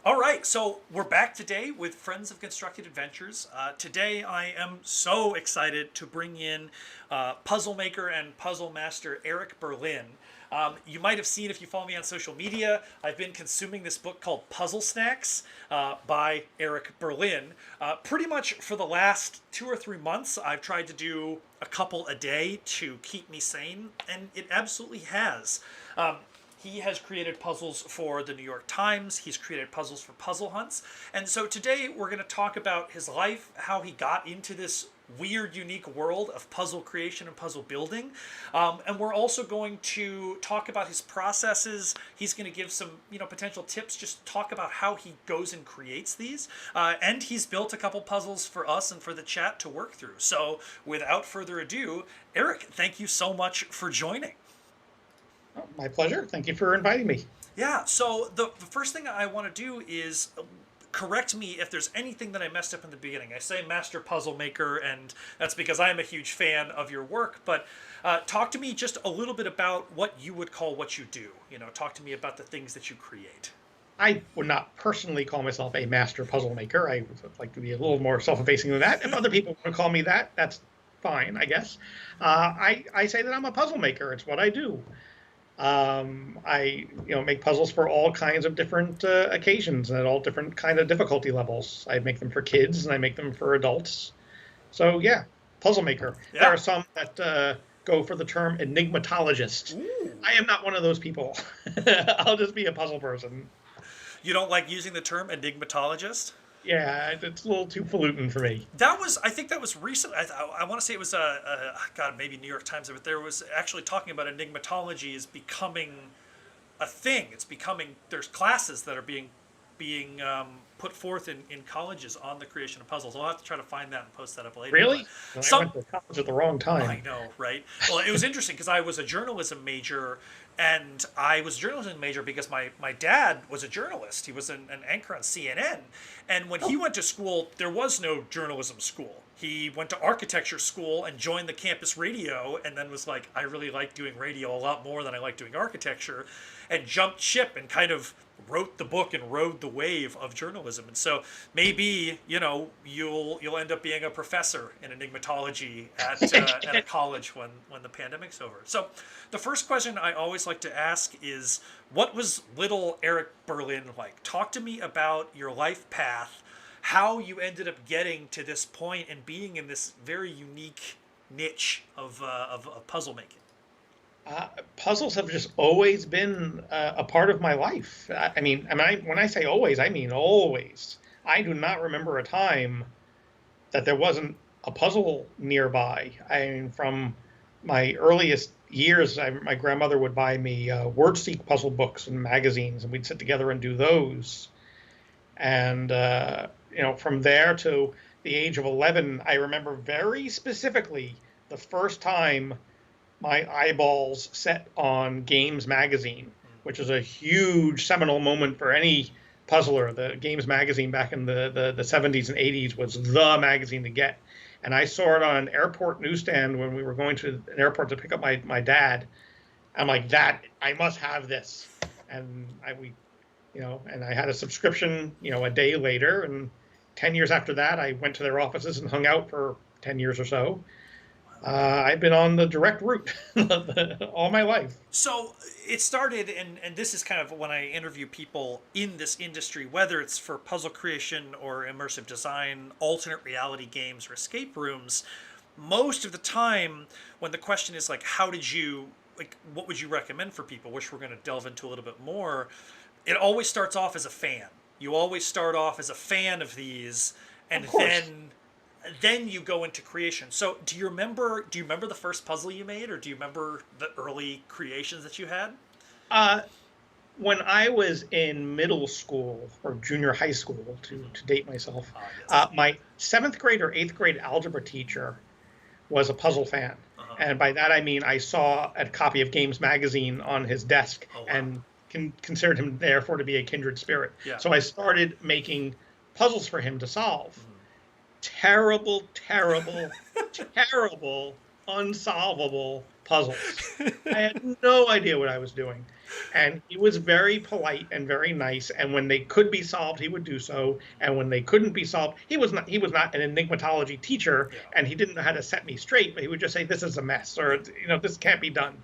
All right, so we're back today with Friends of Constructed Adventures. Today I am so excited to bring in Puzzlemaker and Puzzle Master Eric Berlin. You might have seen if you follow me on social media, I've been consuming this book called Puzzlesnacks by Eric Berlin. Pretty much for the last 2 or 3 months, I've tried to do a couple a day to keep me sane, and it absolutely has. He has created puzzles for the New York Times. He's created puzzles for Puzzle Hunts. And so today we're going to talk about his life, how he got into this weird, unique world of puzzle creation and puzzle building. And we're also going to talk about his processes. He's going to give some, potential tips, just talk about how he goes and creates these. And he's built a couple puzzles for us and for the chat to work through. So without further ado, Eric, thank you so much for joining. Oh, my pleasure. Thank you for inviting me. Yeah, so the first thing I want to do is correct me if there's anything that I messed up in the beginning. I say Master Puzzle Maker, and that's because I'm a huge fan of your work, but talk to me just a little bit about what you would call what you do. Talk to me about the things that you create. I would not personally call myself a master puzzle maker. I would like to be a little more self-effacing than that. If other people want to call me that, that's fine, I guess. I say that I'm a puzzle maker. It's what I do. I make puzzles for all kinds of different occasions and at all different kind of difficulty levels. I make them for kids and I make them for adults. So yeah, puzzle maker. Yeah. There are some that go for the term enigmatologist. Ooh. I am not one of those people. I'll just be a puzzle person. You don't like using the term enigmatologist? Yeah, it's a little too falutin for me. I think that was recent. I want to say it was God, maybe New York Times, but there was actually talking about enigmatology is becoming a thing. It's becoming, there's classes that are being put forth in colleges on the creation of puzzles. I'll have to try to find that and post that up later. Really? I went to college at the wrong time. I know, right? Well, it was interesting because I was a journalism major, and I was a journalism major because my dad was a journalist. He was an anchor on CNN. And when he went to school, there was no journalism school. He went to architecture school and joined the campus radio, and then was like, I really like doing radio a lot more than I like doing architecture, and jumped ship and kind of wrote the book and rode the wave of journalism. And so maybe, you'll end up being a professor in enigmatology at a college when the pandemic's over. So the first question I always like to ask is, what was little Eric Berlin like? Talk to me about your life path, how you ended up getting to this point and being in this very unique niche of puzzle making. Puzzles have just always been a part of my life. I mean, when I say always, I mean always. I do not remember a time that there wasn't a puzzle nearby. I mean, from my earliest years, my grandmother would buy me word-seek puzzle books and magazines, and we'd sit together and do those. And, from there to the age of 11, I remember very specifically the first time my eyeballs set on Games Magazine, which is a huge seminal moment for any puzzler. The Games Magazine back in the 70s and 80s was the magazine to get. And I saw it on an airport newsstand when we were going to an airport to pick up my dad. I'm like, I must have this. And and I had a subscription, a day later. And 10 years after that, I went to their offices and hung out for 10 years or so. I've been on the direct route all my life. So it started, and this is kind of when I interview people in this industry, whether it's for puzzle creation or immersive design, alternate reality games, or escape rooms, most of the time when the question is like, what would you recommend for people, which we're going to delve into a little bit more, it always starts off as a fan. You always start off as a fan of these, and then you go into creation. So do you remember the first puzzle you made, or do you remember the early creations that you had? When I was in middle school or junior high school, to date myself, yes. My 7th grade or 8th grade algebra teacher was a puzzle fan. Uh-huh. And by that I mean I saw a copy of Games Magazine on his desk. Oh, wow. And considered him therefore to be a kindred spirit. Yeah. So I started making puzzles for him to solve. Mm-hmm. Terrible, unsolvable puzzles. I had no idea what I was doing. And he was very polite and very nice. And when they could be solved, he would do so. And when they couldn't be solved, he was not an enigmatology teacher, Yeah. and he didn't know how to set me straight. But he would just say, "This is a mess," or "This can't be done."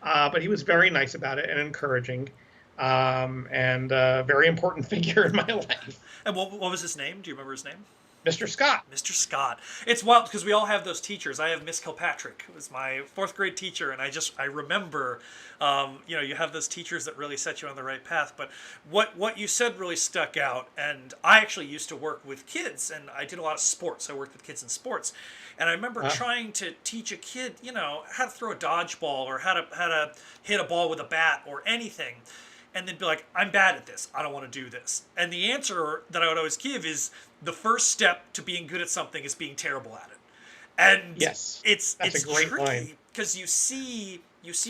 But he was very nice about it and encouraging, and a very important figure in my life. And what was his name? Do you remember his name? Mr. Scott. Mr. Scott. It's wild because we all have those teachers. I have Miss Kilpatrick, who was my fourth grade teacher, and I remember, you have those teachers that really set you on the right path. But what you said really stuck out. And I actually used to work with kids, and I did a lot of sports. I worked with kids in sports, and I remember trying to teach a kid, how to throw a dodgeball or how to hit a ball with a bat or anything. And then be like, I'm bad at this. I don't want to do this. And the answer that I would always give is the first step to being good at something is being terrible at it. And Yes, it's that's a great tricky line. because you see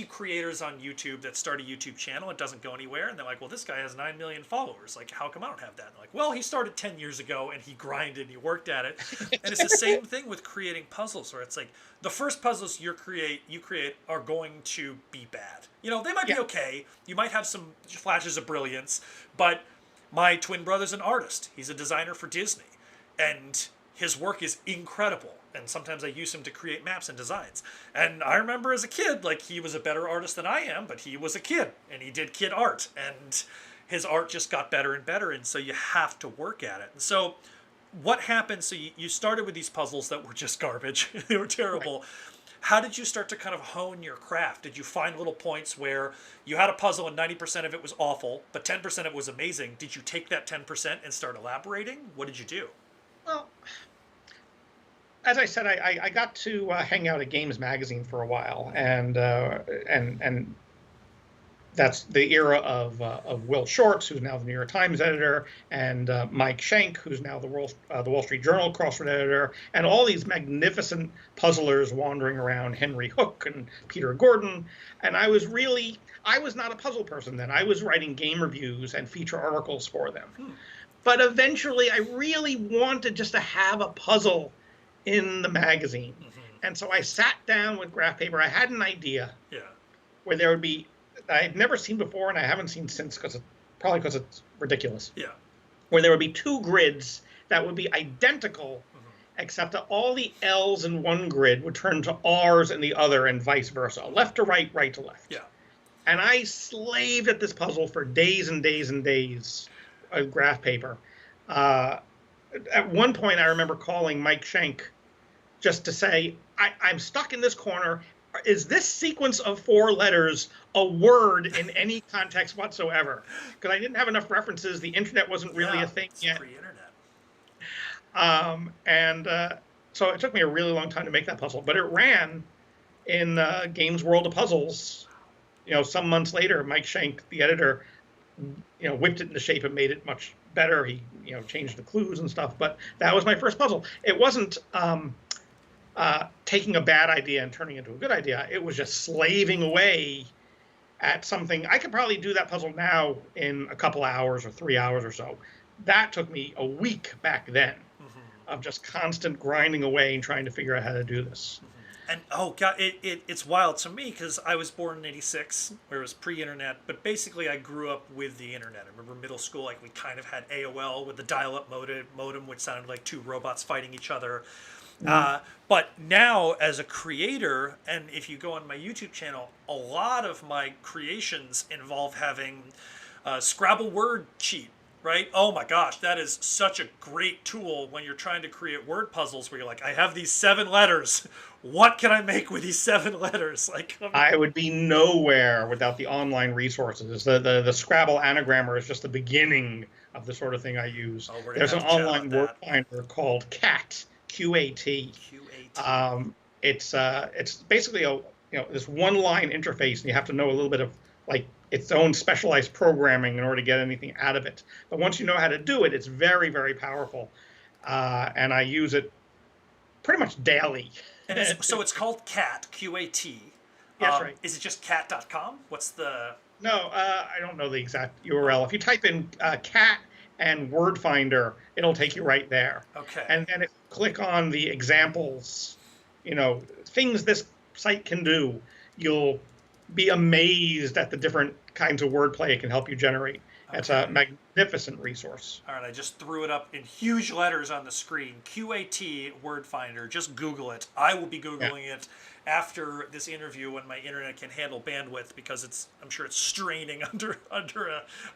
creators on YouTube that start a YouTube channel, it doesn't go anywhere, and they're like, well, this guy has 9 million followers. Like, how come I don't have that? And they're like, well, he started 10 years ago and he grinded and he worked at it. And it's the same thing with creating puzzles, where it's like the first puzzles you create are going to be bad. They might be okay. You might have some flashes of brilliance, but my twin brother's an artist. He's a designer for Disney, and his work is incredible. And sometimes I use him to create maps and designs. And I remember as a kid, like, he was a better artist than I am, but he was a kid, and he did kid art, and his art just got better and better, and so you have to work at it. And so what happened? So you started with these puzzles that were just garbage. They were terrible. Right. How did you start to kind of hone your craft? Did you find little points where you had a puzzle and 90% of it was awful, but 10% of it was amazing? Did you take that 10% and start elaborating? What did you do? Well, as I said, I got to hang out at Games Magazine for a while, and that's the era of Will Shortz, who's now the New York Times editor, and Mike Schenk, who's now the Wall Street Journal crossword editor, and all these magnificent puzzlers wandering around, Henry Hook and Peter Gordon. And I was not a puzzle person then. I was writing game reviews and feature articles for them. But eventually, I really wanted just to have a puzzle in the magazine. And so I sat down with graph paper. I had an idea where there would be, I had never seen before, and I haven't seen since, probably because it's ridiculous. Where there would be two grids that would be identical, except that all the L's in one grid would turn to R's in the other, and vice versa, left to right, right to left. And I slaved at this puzzle for days and days and days of graph paper. At one point, I remember calling Mike Schenk just to say, I'm stuck in this corner. Is this sequence of 4 letters a word in any context whatsoever? Because I didn't have enough references. The internet wasn't really a thing yet. Pre-internet. So it took me a really long time to make that puzzle, but it ran in Games World of Puzzles. Some months later, Mike Schenk, the editor, whipped it into shape and made it much better. He, changed the clues and stuff. But that was my first puzzle. It wasn't taking a bad idea and turning it into a good idea. It was just slaving away at something. I could probably do that puzzle now in a couple hours or 3 hours or so. That took me a week back then of just constant grinding away and trying to figure out how to do this. And oh god, it's wild to me because I was born in '86, where it was pre-internet. But basically, I grew up with the internet. I remember middle school, like we kind of had AOL with the dial-up modem, which sounded like 2 robots fighting each other. But now, as a creator, and if you go on my YouTube channel, a lot of my creations involve having a Scrabble word cheat. Right? Oh my gosh, that is such a great tool when you're trying to create word puzzles where you're like, I have these 7 letters. What can I make with these 7 letters? Like, I would be nowhere without the online resources. The Scrabble anagrammer is just the beginning of the sort of thing I use. There's an online word finder called CAT, QAT. It's basically this one-line interface, and you have to know a little bit of its own specialized programming in order to get anything out of it. But once you know how to do it, it's very, very powerful. And I use it pretty much daily. And so it's called CAT, QAT. Yes, right. Is it just cat.com? What's the... No, I don't know the exact URL. If you type in CAT and Word Finder, it'll take you right there. Okay. And then if you click on the examples, things this site can do, you'll be amazed at the different kinds of wordplay it can help you generate. Okay. It's a magnificent resource. All right, I just threw it up in huge letters on the screen. QAT Word Finder. Just Google it. I will be Googling it after this interview when my internet can handle bandwidth, because I'm sure it's straining under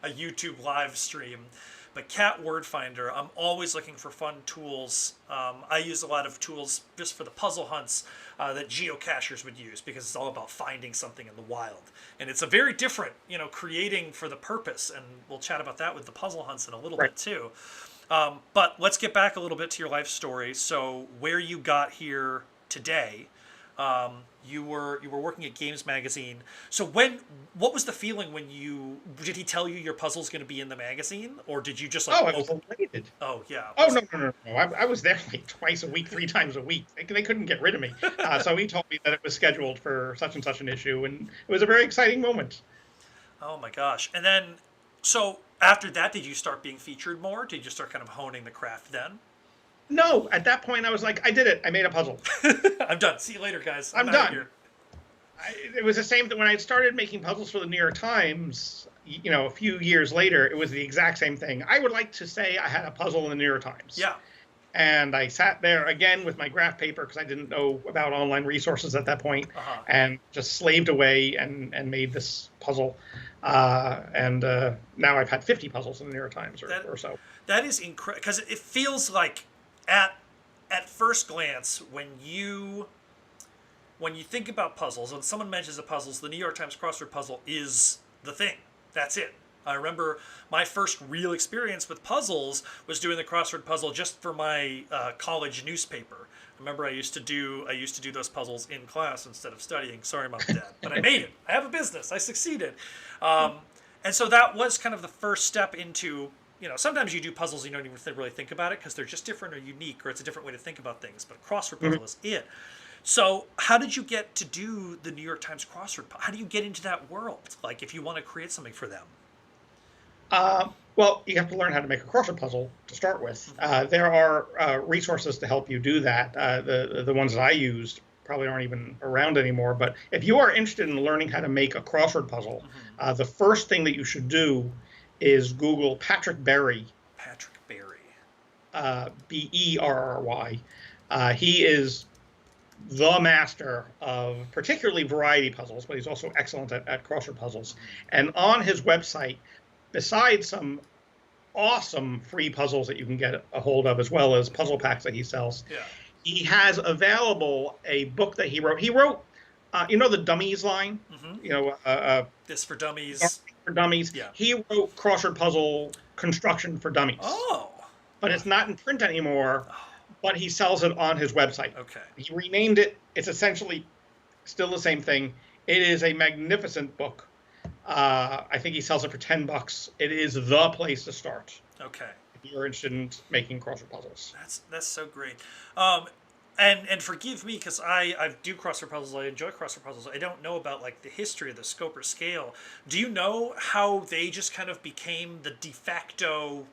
a YouTube live stream. But Cat Word Finder, I'm always looking for fun tools. I use a lot of tools just for the puzzle hunts that geocachers would use, because it's all about finding something in the wild. And it's a very different, creating for the purpose. And we'll chat about that with the puzzle hunts in a little bit too. But let's get back a little bit to your life story. So where you got here today, you were working at Games Magazine. So what was the feeling when did he tell you your puzzle's going to be in the magazine, or did you just like? Oh, I was elated. Oh yeah. Oh no! I was there like twice a week, 3 times a week. They couldn't get rid of me. So he told me that it was scheduled for such and such an issue, and it was a very exciting moment. Oh my gosh! And then, so after that, did you start being featured more? Did you start kind of honing the craft then? No, at that point I was like, I did it. I made a puzzle. I'm done. See you later, guys. I'm done. Here. It was the same that when I started making puzzles for the New York Times, a few years later, it was the exact same thing. I would like to say I had a puzzle in the New York Times. Yeah. And I sat there again with my graph paper, because I didn't know about online resources at that point, and just slaved away and made this puzzle. And now I've had 50 puzzles in the New York Times or so. That is incredible, because it feels like at first glance, when you think about puzzles, when someone mentions a puzzle, the New York Times crossword puzzle is the thing. That's it. I remember my first real experience with puzzles was doing the crossword puzzle just for my college newspaper. I remember I used to do those puzzles in class instead of studying. Sorry, Mom and Dad. But I made it. I have a business. I succeeded. And so that was kind of the first step into, sometimes you do puzzles and you don't even really think about it because they're just different or unique, or it's a different way to think about things. But a crossword puzzle is it. So how did you get to do the New York Times crossword? How do you get into that world? Like, if you want to create something for them? Well, you have to learn how to make a crossword puzzle to start with. There are resources to help you do that. The ones that I used probably aren't even around anymore. But if you are interested in learning how to make a crossword puzzle, the first thing that you should do is Google Patrick Berry. Patrick Berry. Berry. He is the master of particularly variety puzzles, but he's also excellent at crossword puzzles. And on his website, besides some awesome free puzzles that you can get a hold of, as well as puzzle packs that he sells, he has available a book that he wrote. He wrote, the Dummies line? This for Dummies. For Dummies. Yeah. He wrote crossword puzzle construction for dummies. Oh. But it's not in print anymore, but he sells it on his website. Okay. He renamed it. It's essentially still the same thing. It is a magnificent book. I think he sells it for $10. It is the place to start. Okay. If you're interested in making crossword puzzles. That's so great. And forgive me, because I do crossword puzzles. I enjoy crossword puzzles. I don't know about like the history of the scope or scale. Do you know how they just kind of became the de facto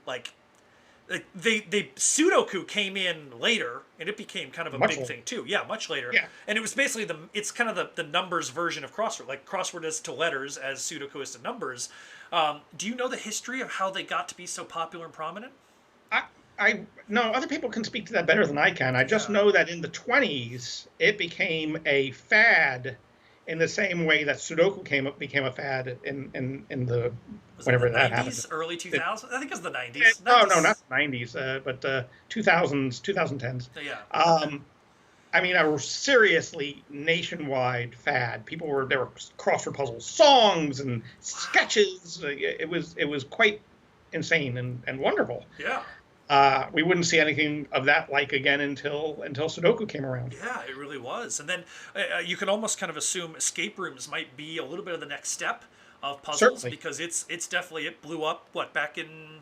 they Sudoku came in later, and it became kind of a big thing too. Yeah, much later. Yeah. And it was basically it's kind of the numbers version of crossword. Like crossword is to letters as Sudoku is to numbers. Do you know the history of how they got to be so popular and prominent? I no, other people can speak to that better than I can. I just know that in the 1920s, it became a fad in the same way that Sudoku became a fad in the whenever that happened. Early 2000s? I think it was the 90s. No, not the 90s, but 2000s, 2010s. Yeah. I mean, a seriously nationwide fad. There were crossword puzzle songs and sketches. It was quite insane and wonderful. Yeah. We wouldn't see anything of that again until Sudoku came around. Yeah, it really was. And then you can almost kind of assume escape rooms might be a little bit of the next step of puzzles. Certainly. Because it blew up back in,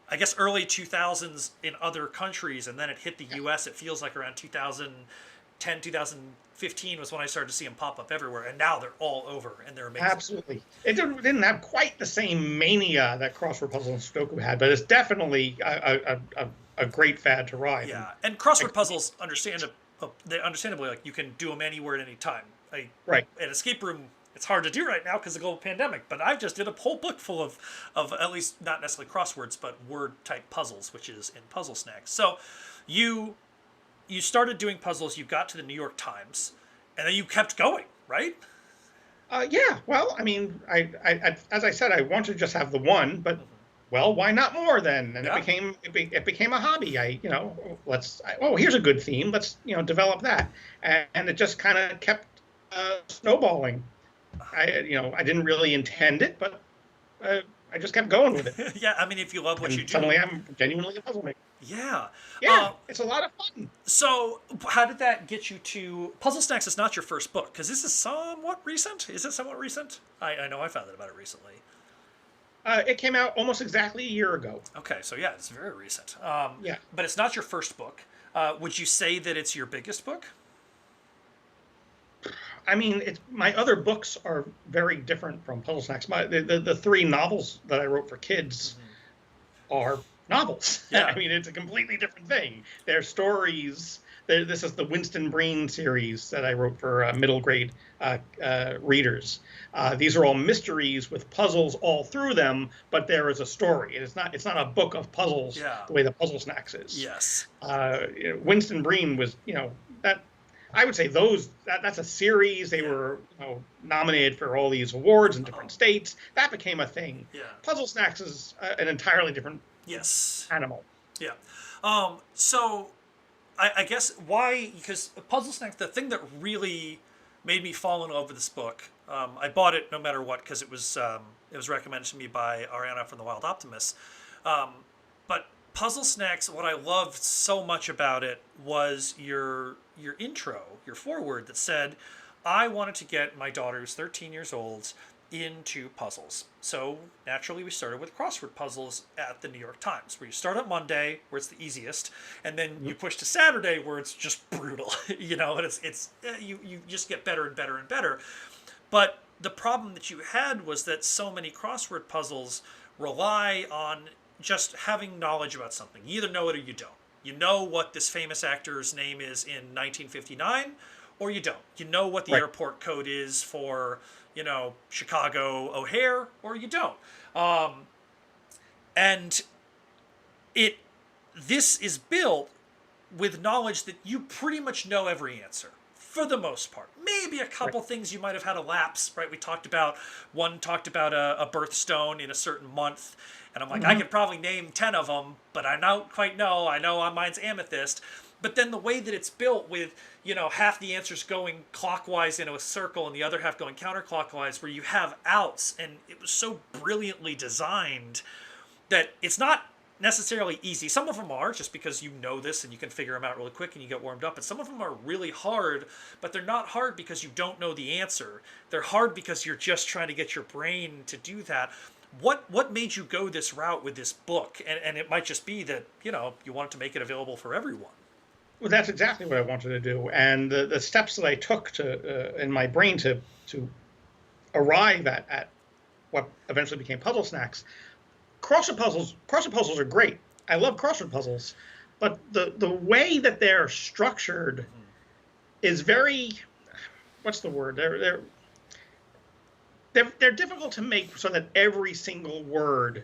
I guess, early 2000s in other countries, and then it hit the U.S. It feels like around 2010, 2015 was when I started to see them pop up everywhere, and now they're all over, and they're amazing. Absolutely. It didn't have quite the same mania that crossword puzzle and Sudoku had, but it's definitely a great fad to ride. Yeah, and crossword puzzles, understandably, you can do them anywhere at any time. Right. An escape room, it's hard to do right now because of the global pandemic. But I just did a whole book full of at least not necessarily crosswords, but word type puzzles, which is in Puzzlesnacks. So you started doing puzzles. You got to the New York Times, and then you kept going, right? Yeah. Well, I mean, I as I said, I wanted to just have the one, but well, why not more then? And Yeah. it became a hobby. Here's a good theme. Let's develop that, and it just kind of kept snowballing. I didn't really intend it, but I just kept going with it. Yeah, I mean, if you love what And you do. suddenly I'm genuinely a puzzle maker. Yeah. Yeah, it's a lot of fun. So how did that get you to Puzzlesnacks? Is not your first book, because this is somewhat recent. Is it somewhat recent? I know I found out about it recently. It came out almost exactly a year ago. Okay, so yeah, it's very recent. Yeah. But it's not your first book. Would you say that it's your biggest book? I mean, my other books are very different from Puzzlesnacks. The three novels that I wrote for kids are novels. Yeah. I mean, it's a completely different thing. They're stories. This is the Winston Breen series that I wrote for middle grade readers. These are all mysteries with puzzles all through them, but there is a story. It's not a book of puzzles the way the Puzzlesnacks is. Yes. Winston Breen was, that I would say that's a series. They were nominated for all these awards in different states. That became a thing. Yeah. Puzzlesnacks is an entirely different animal. Yeah. So I guess why, because Puzzlesnacks, the thing that really made me fall in love with this book, I bought it no matter what because it was recommended to me by Ariana from the Wild Optimists. But Puzzlesnacks, what I loved so much about it was your intro, your foreword that said, I wanted to get my daughter, who's 13 years old, into puzzles. So naturally we started with crossword puzzles at the New York Times, where you start on Monday, where it's the easiest, and then you push to Saturday, where it's just brutal, and you just get better and better and better. But the problem that you had was that so many crossword puzzles rely on just having knowledge about something. You either know it or you don't. You know what this famous actor's name is in 1959, or you don't. You know what the airport code is for, Chicago O'Hare, or you don't. And this is built with knowledge that you pretty much know every answer, for the most part. Maybe a couple things you might have had a lapse, right? One talked about a birthstone in a certain month, and I'm like, I could probably name 10 of them, but I don't quite know. I know mine's amethyst. But then the way that it's built with, half the answers going clockwise into a circle and the other half going counterclockwise, where you have outs, and it was so brilliantly designed that it's not necessarily easy. Some of them are, just because you know this and you can figure them out really quick and you get warmed up. And some of them are really hard, but they're not hard because you don't know the answer. They're hard because you're just trying to get your brain to do that. What made you go this route with this book? And it might just be that, you wanted to make it available for everyone. Well, that's exactly what I wanted to do. And the steps that I took in my brain to arrive at what eventually became Puzzlesnacks. Crossword puzzles are great. I love crossword puzzles, but the way that they're structured is very, what's the word? They're difficult to make so that every single word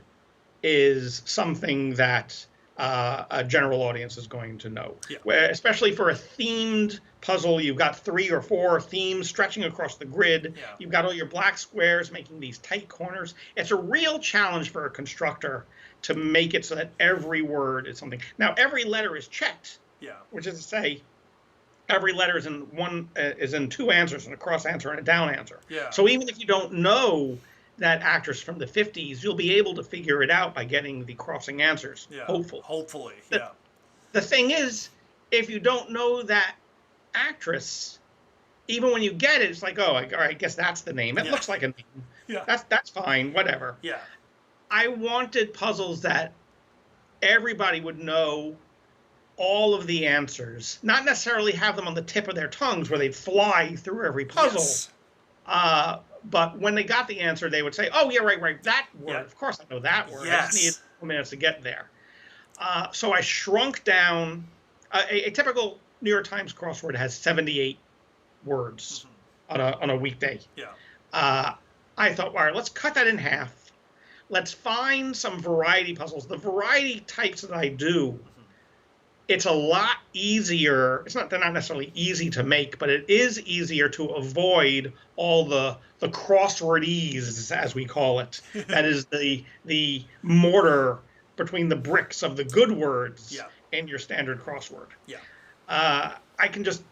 is something that a general audience is going to know. Yeah. Especially for a themed puzzle, you've got 3 or 4 themes stretching across the grid. Yeah. You've got all your black squares making these tight corners. It's a real challenge for a constructor to make it so that every word is something. Now, every letter is checked, which is to say, every letter is in 2 answers, and a cross answer and a down answer. Yeah. So even if you don't know that actress from the 50s, you'll be able to figure it out by getting the crossing answers. Yeah. Hopefully. The thing is, if you don't know that actress, even when you get it, it's like, oh, I guess that's the name. It looks like a name. Yeah. That's fine, whatever. Yeah. I wanted puzzles that everybody would know all of the answers, not necessarily have them on the tip of their tongues where they'd fly through every puzzle. Yes. But when they got the answer, they would say, oh, yeah, right, that word. Yeah. Of course I know that word. Yes. I just need a couple minutes to get there. So I shrunk down. A typical New York Times crossword has 78 words on a weekday. Yeah. Uh, I thought, all right, let's cut that in half. Let's find some variety puzzles. The variety types that I do, it's a lot easier. They're not necessarily easy to make, but it is easier to avoid all the crosswordese, as we call it. That is the mortar between the bricks of the good words Yeah. in your standard crossword. Yeah. I can just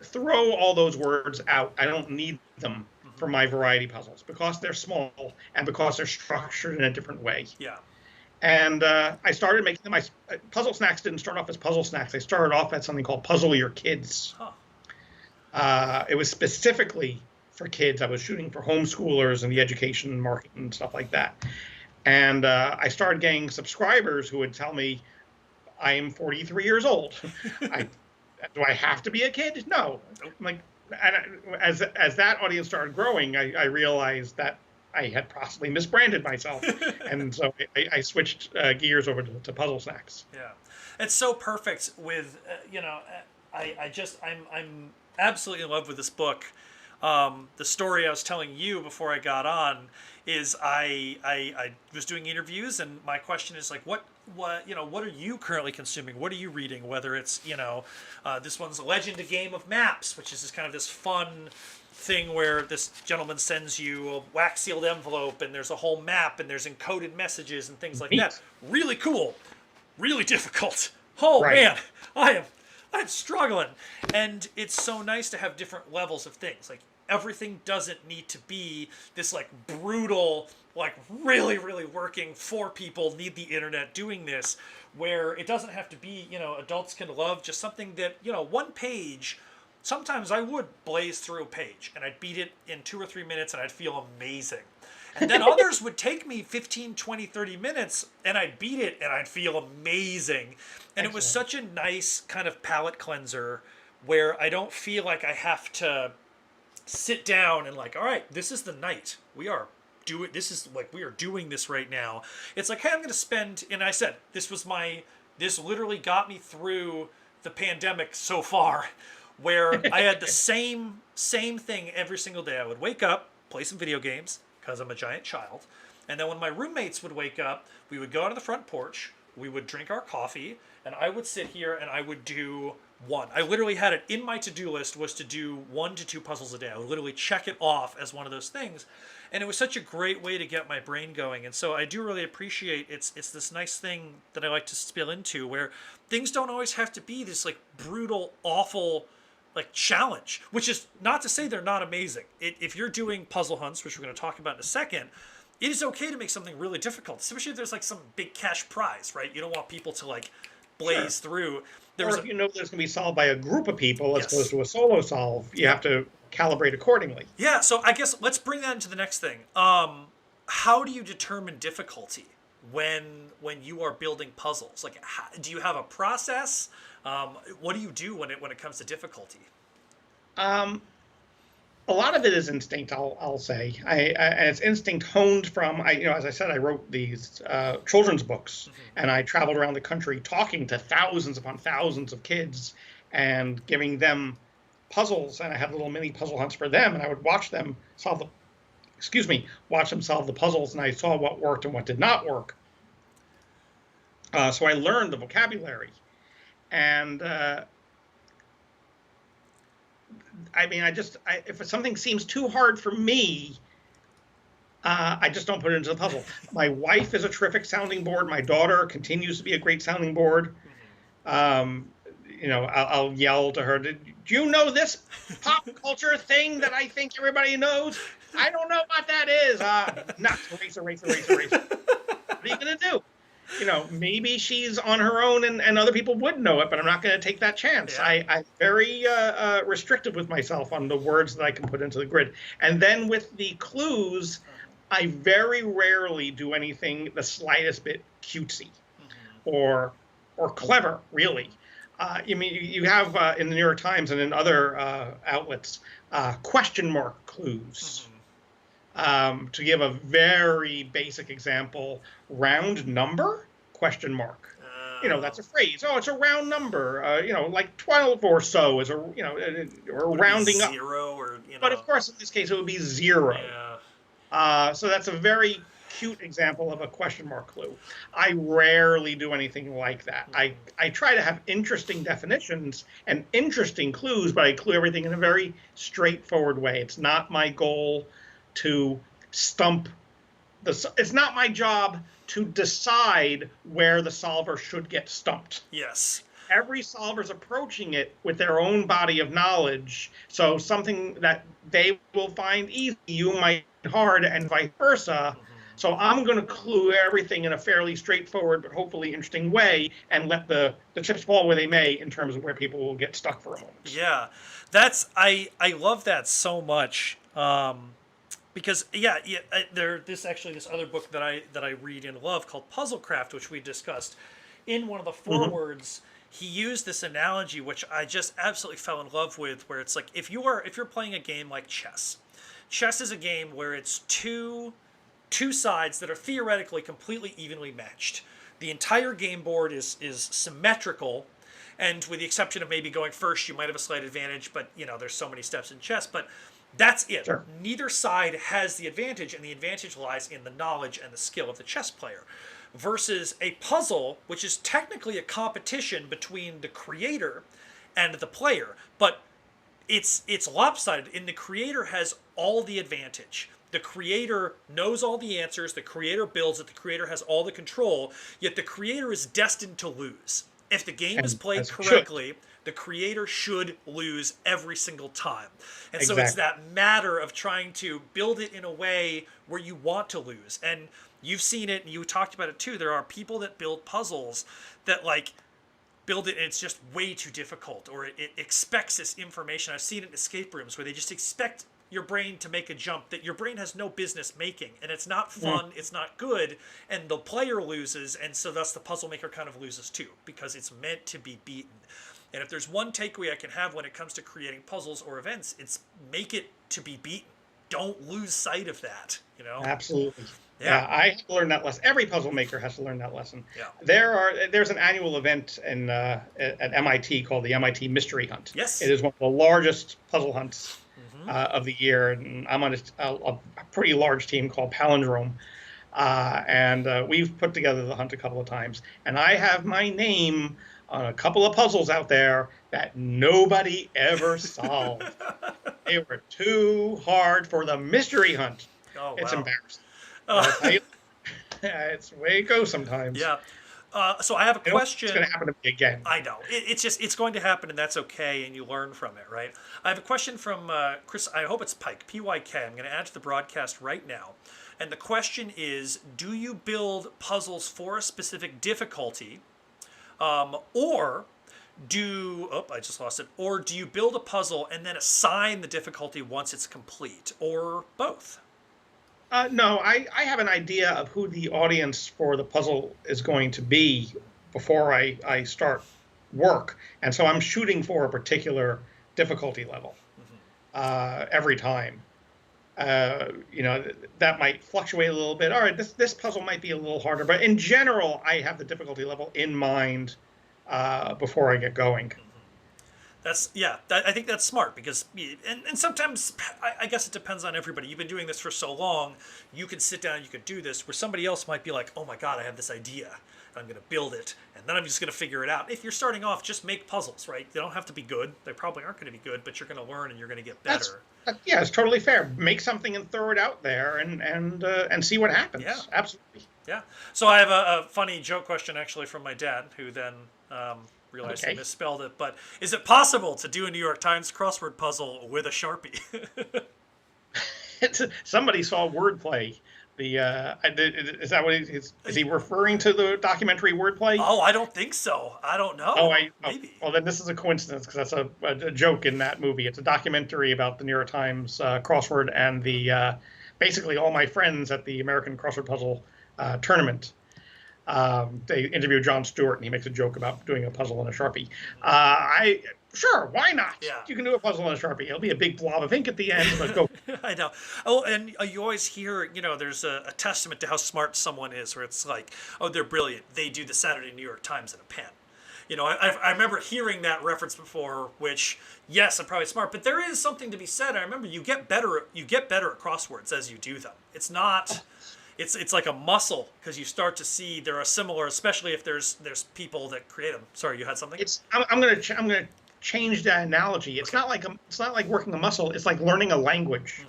throw all those words out. I don't need them for my variety puzzles because they're small and because they're structured in a different way. Yeah. And I started making them. Puzzlesnacks didn't start off as Puzzlesnacks. They started off as something called Puzzle Your Kids. Huh. It was specifically for kids. I was shooting for homeschoolers and the education market and stuff like that. And I started getting subscribers who would tell me, I am 43 years old. Do I have to be a kid? No. I'm like, as that audience started growing, I realized that I had possibly misbranded myself, and so I switched gears over to Puzzlesnacks. Yeah, it's so perfect with I'm absolutely in love with this book. The story I was telling you before I got on is I was doing interviews, and my question is like, what are you currently consuming? What are you reading? Whether it's this one's Legend: A Game of Maps, which is this kind of this fun thing where this gentleman sends you a wax sealed envelope and there's a whole map and there's encoded messages and things like that. Really cool, really difficult. Oh man, I'm struggling. And it's so nice to have different levels of things. Like everything doesn't need to be this like brutal, like really, really working for people need the internet doing this, where it doesn't have to be, adults can love, just something that, one page. Sometimes I would blaze through a page and I'd beat it in 2 or 3 minutes and I'd feel amazing. And then others would take me 15, 20, 30 minutes and I'd beat it and I'd feel amazing. And Excellent. It was such a nice kind of palate cleanser where I don't feel like I have to sit down and like, all right, this is the night. We are doing this right now. It's like, hey, I'm going to spend, and I said, this literally got me through the pandemic so far, where I had the same thing every single day. I would wake up, play some video games, because I'm a giant child. And then when my roommates would wake up, we would go out on the front porch, we would drink our coffee, and I would sit here and I would do one. I literally had it in my to-do list was to do 1 to 2 puzzles a day. I would literally check it off as one of those things. And it was such a great way to get my brain going. And so I do really appreciate it's this nice thing that I like to spill into where things don't always have to be this like brutal, awful like challenge, which is not to say they're not amazing. If you're doing puzzle hunts, which we're going to talk about in a second, it is okay to make something really difficult, especially if there's like some big cash prize, right? You don't want people to like blaze through. Or if you know there's going to be solved by a group of people as opposed to a solo solve, you have to calibrate accordingly. Yeah, so I guess let's bring that into the next thing. How do you determine difficulty when you are building puzzles? Like, do you have a process? What do you do when it comes to difficulty? A lot of it is instinct, I'll say, and it's instinct honed from, as I said, I wrote these children's books, and I traveled around the country talking to thousands upon thousands of kids and giving them puzzles, and I had little mini puzzle hunts for them, and I would watch them solve the puzzles, and I saw what worked and what did not work. So I learned the vocabulary, and if something seems too hard for me, I just don't put it into the puzzle. My wife is a terrific sounding board. My daughter continues to be a great sounding board. I'll yell to her, do you know this pop culture thing that I think everybody knows? I don't know what that is. Nuts, eraser. What are you going to do? Maybe she's on her own and other people would know it, but I'm not going to take that chance. Yeah. I'm very restrictive with myself on the words that I can put into the grid. And then with the clues, I very rarely do anything the slightest bit cutesy or clever, really. You have in the New York Times and in other outlets question mark clues. To give a very basic example, round number, question mark. That's a phrase. Oh, it's a round number. Like 12 or so is or rounding up. Zero or, But of course, in this case, it would be 0. Yeah. So that's a very cute example of a question mark clue. I rarely do anything like that. I try to have interesting definitions and interesting clues, but I clue everything in a very straightforward way. It's not my goal to stump it's not my job to decide where the solver should get stumped. Yes. Every solver's approaching it with their own body of knowledge. So something that they will find easy, you might find hard, and vice versa. So I'm going to clue everything in a fairly straightforward but hopefully interesting way, and let the chips fall where they may in terms of where people will get stuck for a moment. Yeah, I love that so much. Because this other book that I read and love called Puzzlecraft, which we discussed. In one of the forewords, he used this analogy which I just absolutely fell in love with, where it's like if you're playing a game like chess. Chess is a game where it's two sides that are theoretically completely evenly matched. The entire game board is symmetrical, and with the exception of maybe going first, you might have a slight advantage, but there's so many steps in chess, but that's it. Sure. Neither side has the advantage, and the advantage lies in the knowledge and the skill of the chess player. Versus a puzzle, which is technically a competition between the creator and the player, but it's lopsided. And the creator has all the advantage. The creator knows all the answers. The creator builds it. The creator has all the control. Yet the creator is destined to lose. If the game is played correctly, the creator should lose every single time. And so it's that matter of trying to build it in a way where you want to lose. And you've seen it, and you talked about it too. There are people that build puzzles that build it and it's just way too difficult, or it expects this information. I've seen it in escape rooms where they just expect your brain to make a jump that your brain has no business making, and it's not fun, it's not good, and the player loses, and so thus the puzzle maker kind of loses too, because it's meant to be beaten. And if there's one takeaway I can have when it comes to creating puzzles or events, it's make it to be beaten. Don't lose sight of that, Absolutely. Yeah, I have to learn that lesson. Every puzzle maker has to learn that lesson. Yeah. There's an annual event at MIT called the MIT Mystery Hunt. Yes. It is one of the largest puzzle hunts of the year, and I'm on a pretty large team called Palindrome, and we've put together the hunt a couple of times, and I have my name on a couple of puzzles out there that nobody ever solved. They were too hard for the mystery hunt. Oh, wow. It's embarrassing. It's the way it goes sometimes. Yeah. So I have a question. It's going to happen to me again. I know. It's going to happen, and that's okay, and you learn from it, right? I have a question from Chris. I hope it's Pike, P-Y-K. I'm going to add to the broadcast right now. And the question is, do you build puzzles for a specific difficulty, or I just lost it. Or do you build a puzzle and then assign the difficulty once it's complete, or both? No, I have an idea of who the audience for the puzzle is going to be before I start work. And so I'm shooting for a particular difficulty level every time. That might fluctuate a little bit. All right, this puzzle might be a little harder. But in general, I have the difficulty level in mind before I get going. I think that's smart, because and sometimes I guess it depends on everybody. You've been doing this for so long, you can sit down and you can do this, where somebody else might be like, oh my god, I have this idea, and I'm going to build it, and then I'm just going to figure it out. If you're starting off, just make puzzles, right? They don't have to be good. They probably aren't going to be good, but you're going to learn and you're going to get better. Yeah, it's totally fair. Make something and throw it out there and see what happens. Yeah. Absolutely. Yeah. So I have a funny joke question actually from my dad, who then realized I misspelled it. But is it possible to do a New York Times crossword puzzle with a Sharpie? Somebody saw wordplay. Is that what is he referring to, the documentary Wordplay? Oh, I don't think so. I don't know. Maybe. Well, then this is a coincidence, because that's a joke in that movie. It's a documentary about the New York Times crossword and the basically all my friends at the American Crossword Puzzle Tournament. They interview Jon Stewart, and he makes a joke about doing a puzzle in a Sharpie. Sure, why not? Yeah. You can do a puzzle in a Sharpie. It'll be a big blob of ink at the end, but go. I know. Oh, and you always hear, there's a testament to how smart someone is, where it's like, oh, they're brilliant. They do the Saturday New York Times in a pen. I remember hearing that reference before, which, yes, I'm probably smart, but there is something to be said. I remember you get better at crosswords as you do them. It's not, it's like a muscle, because you start to see there are similar, especially if there's people that create them. Sorry, you had something? I'm gonna change that analogy. It's not like working a muscle. It's like learning a language.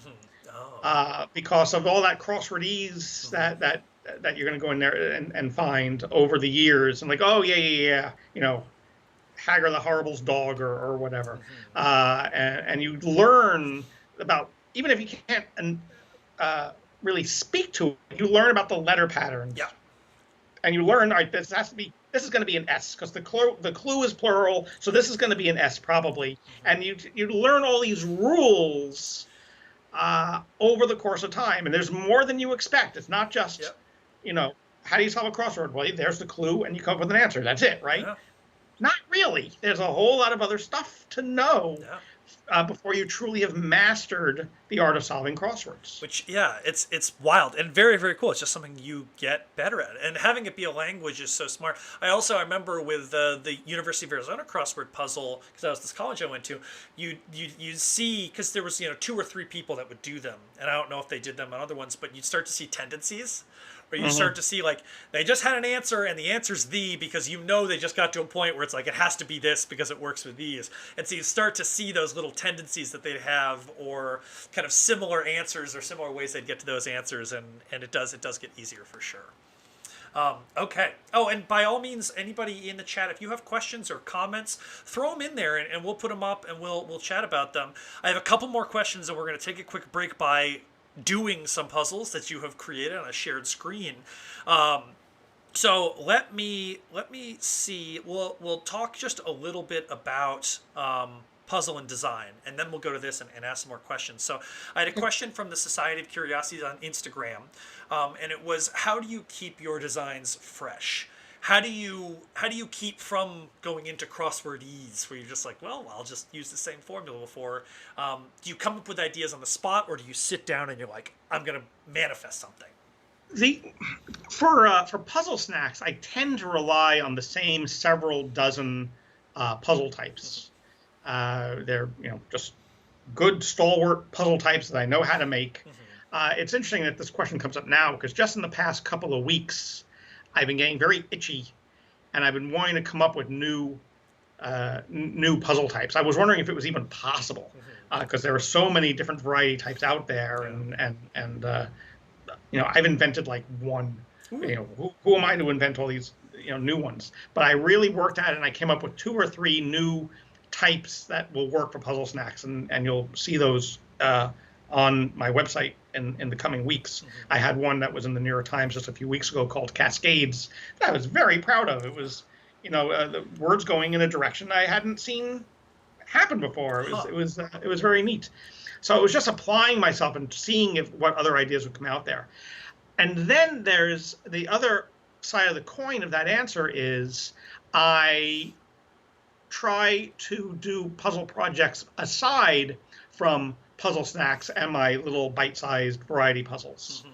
Because of all that crosswordese that you're going to go in there and find over the years, and like, oh yeah, Hagar the Horrible's dog or whatever, and you learn about, even if you can't really speak to it, you learn about the letter patterns. Yeah. And you learn, all right, this is going to be an S, because the clue is plural, so this is going to be an S probably, and you learn all these rules over the course of time, and there's more than you expect. It's not just, how do you solve a crossword? Well, there's the clue, and you come up with an answer. That's it, right? Yeah. Not really. There's a whole lot of other stuff to know before you truly have mastered the art of solving crosswords. Which, it's wild and very, very cool. It's just something you get better at. And having it be a language is so smart. I remember with the University of Arizona crossword puzzle, because that was this college I went to, you see, because there was 2 or 3 people that would do them. And I don't know if they did them on other ones, but you'd start to see tendencies. Where you start to see, like, they just had an answer, and the answer's because they just got to a point where it's like, it has to be this because it works with these. And so you start to see those little tendencies that they have, or kind of similar answers or similar ways they'd get to those answers, and it does get easier for sure. Okay. Oh, and by all means, anybody in the chat, if you have questions or comments, throw them in there, and we'll put them up, and we'll chat about them. I have a couple more questions, and we're going to take a quick break by doing some puzzles that you have created on a shared screen. So let me see. We'll talk just a little bit about puzzle and design, and then we'll go to this and ask some more questions. So I had a question from the Society of Curiosities on Instagram, and it was, how do you keep your designs fresh? How do you keep from going into crosswordese, where you're just like, well, I'll just use the same formula before? Do you come up with ideas on the spot, or do you sit down and you're like, I'm going to manifest something? For Puzzlesnacks, I tend to rely on the same several dozen puzzle types. They're just good stalwart puzzle types that I know how to make. It's interesting that this question comes up now, because just in the past couple of weeks, I've been getting very itchy, and I've been wanting to come up with new puzzle types. I was wondering if it was even possible, because there are so many different variety types out there, and I've invented like one. Who am I to invent all these new ones? But I really worked at it, and I came up with 2 or 3 new types that will work for Puzzlesnacks, and you'll see those on my website in the coming weeks. I had one that was in the New York Times just a few weeks ago called Cascades that I was very proud of. It was, the words going in a direction I hadn't seen happen before. It was very neat. So it was just applying myself and seeing what other ideas would come out there. And then there's the other side of the coin of that answer is I try to do puzzle projects aside from Puzzlesnacks and my little bite-sized variety puzzles,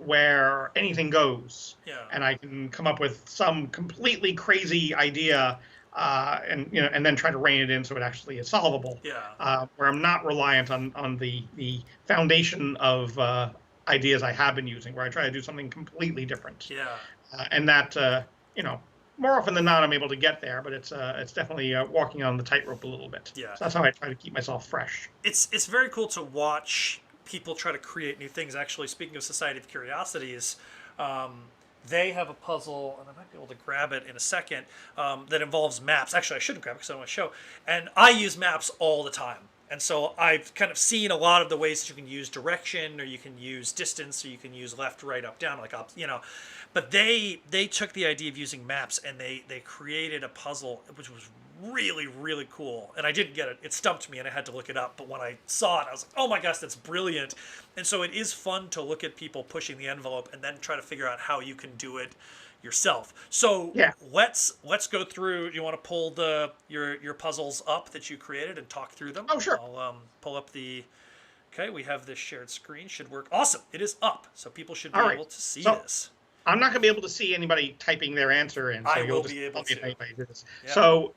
where anything goes, and I can come up with some completely crazy idea, and then try to rein it in so it actually is solvable. Where I'm not reliant on the foundation of ideas I have been using, where I try to do something completely different. And that more often than not, I'm able to get there, but it's definitely walking on the tightrope a little bit. So that's how I try to keep myself fresh. It's very cool to watch people try to create new things. Actually, speaking of Society of Curiosities, they have a puzzle, and I might be able to grab it in a second, that involves maps. Actually, I shouldn't grab it because I don't want to show. And I use maps all the time. And so I've kind of seen a lot of the ways that you can use direction, or you can use distance, or you can use left, right, up, down, like up, But they took the idea of using maps, and they created a puzzle which was really, really cool. And I didn't get it. It stumped me, and I had to look it up. But when I saw it, I was like, oh my gosh, that's brilliant. And so it is fun to look at people pushing the envelope and then try to figure out how you can do it yourself. So let's go through. Do you want to pull your puzzles up that you created and talk through them? Oh, sure. I'll pull up the. Okay, we have this shared screen. Should work. Awesome. It is up, so people should be able to see this. I'm not going to be able to see anybody typing their answer in, so I you'll will just be able tell me if to. anybody did this. Yeah. So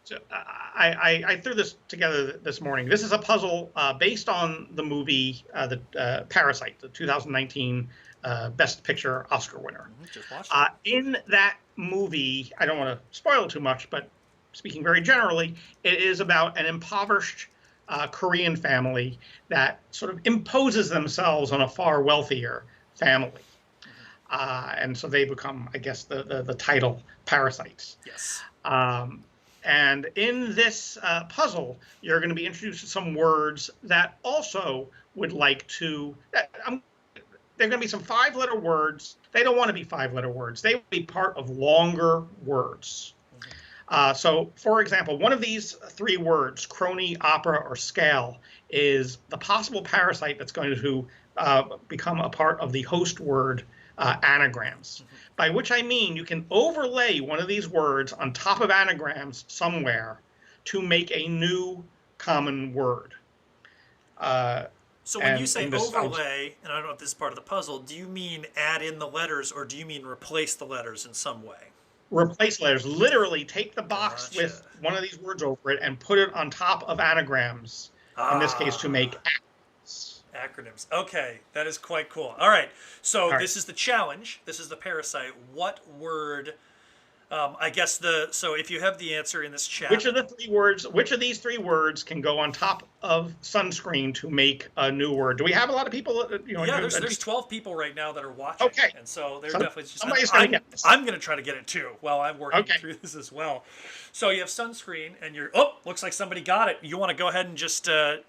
I threw this together this morning. This is a puzzle based on the movie Parasite, the 2019 Best Picture Oscar winner. Just watched it. In that movie, I don't want to spoil too much, but speaking very generally, it is about an impoverished Korean family that sort of imposes themselves on a far wealthier family. And so they become, I guess, the title parasites. Yes. And in this puzzle, you're going to be introduced to some words that also would like to. They're going to be some 5-letter words. They don't want to be 5-letter words. They will be part of longer words. So, for example, one of these 3 words, CRONY, opera, or scale, is the possible parasite that's going to become a part of the host word anagrams, by which I mean you can overlay one of these words on top of anagrams somewhere to make a new common word. So when you say overlay, and I don't know if this is part of the puzzle, do you mean add in the letters or do you mean replace the letters in some way? Replace letters. Literally take the box with one of these words over it and put it on top of anagrams, in this case to make acronyms. Okay, that is quite cool. All right, so this is the challenge. This is the parasite. What word? I guess so if you have the answer in this chat. Which of the 3 words? Which of these 3 words can go on top of sunscreen to make a new word? Do we have a lot of people? Yeah, there's 12 people right now that are watching. Okay, and so they're definitely just. Somebody's gonna get this. I'm going to try to get it too while I'm working through this as well. So you have sunscreen, and looks like somebody got it. You want to go ahead and just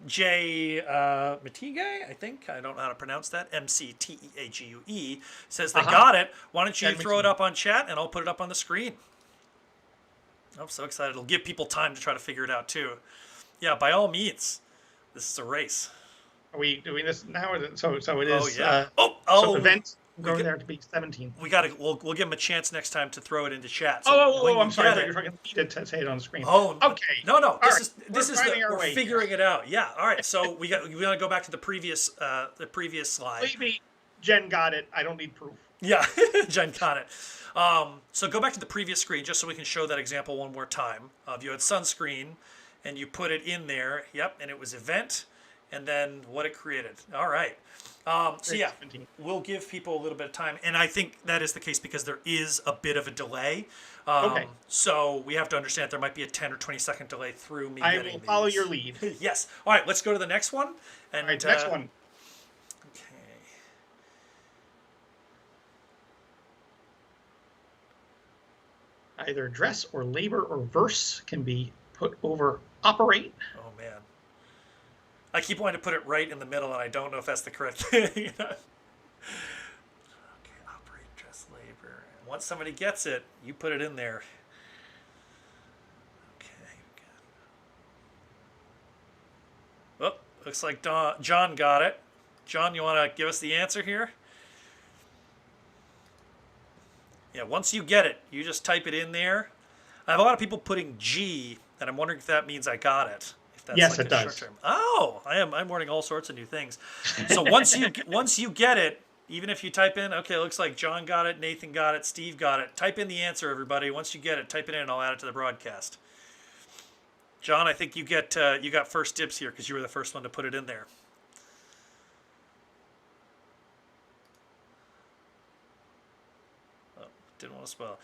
Jay Matigue, I think. I don't know how to pronounce that. MCTEAGUE says they got it. Why don't you throw it up on chat, and I'll put it up on the screen. I'm so excited. It'll give people time to try to figure it out too. Yeah, by all means, this is a race. Are we doing this now? So it is. So events go there to be 17. We'll give them a chance next time to throw it into chat. So I'm sorry. I thought you were talking to say it on the screen. Oh, okay. No. We're figuring it out. Yeah. All right. So we got to go back to the previous slide. Maybe Jen got it. I don't need proof. Yeah, Jen got it. So go back to the previous screen just so we can show that example one more time. You had sunscreen, and you put it in there. Yep, and it was event, and then what it created. All right. So yeah, we'll give people a little bit of time, and I think that is the case because there is a bit of a delay. So we have to understand there might be a 10 or 20 second delay through me. I will follow your lead. Yes. All right. Let's go to the next one. And all right, next one. Either dress or labor or verse can be put over operate. Oh, man. I keep wanting to put it right in the middle, and I don't know if that's the correct thing. Okay, operate, dress, labor. And once somebody gets it, you put it in there. Okay. Oh, looks like John got it. John, you want to give us the answer here? Yeah, once you get it, you just type it in there. I have a lot of people putting G, and I'm wondering if that means I got it. If that's yes, like it does. Short term. Oh, I'm learning all sorts of new things. So once you get it, even if you type in, okay, it looks like John got it, Nathan got it, Steve got it. Type in the answer, everybody. Once you get it, type it in, and I'll add it to the broadcast. John, I think you got first dibs here because you were the first one to put it in there. Didn't want to spell.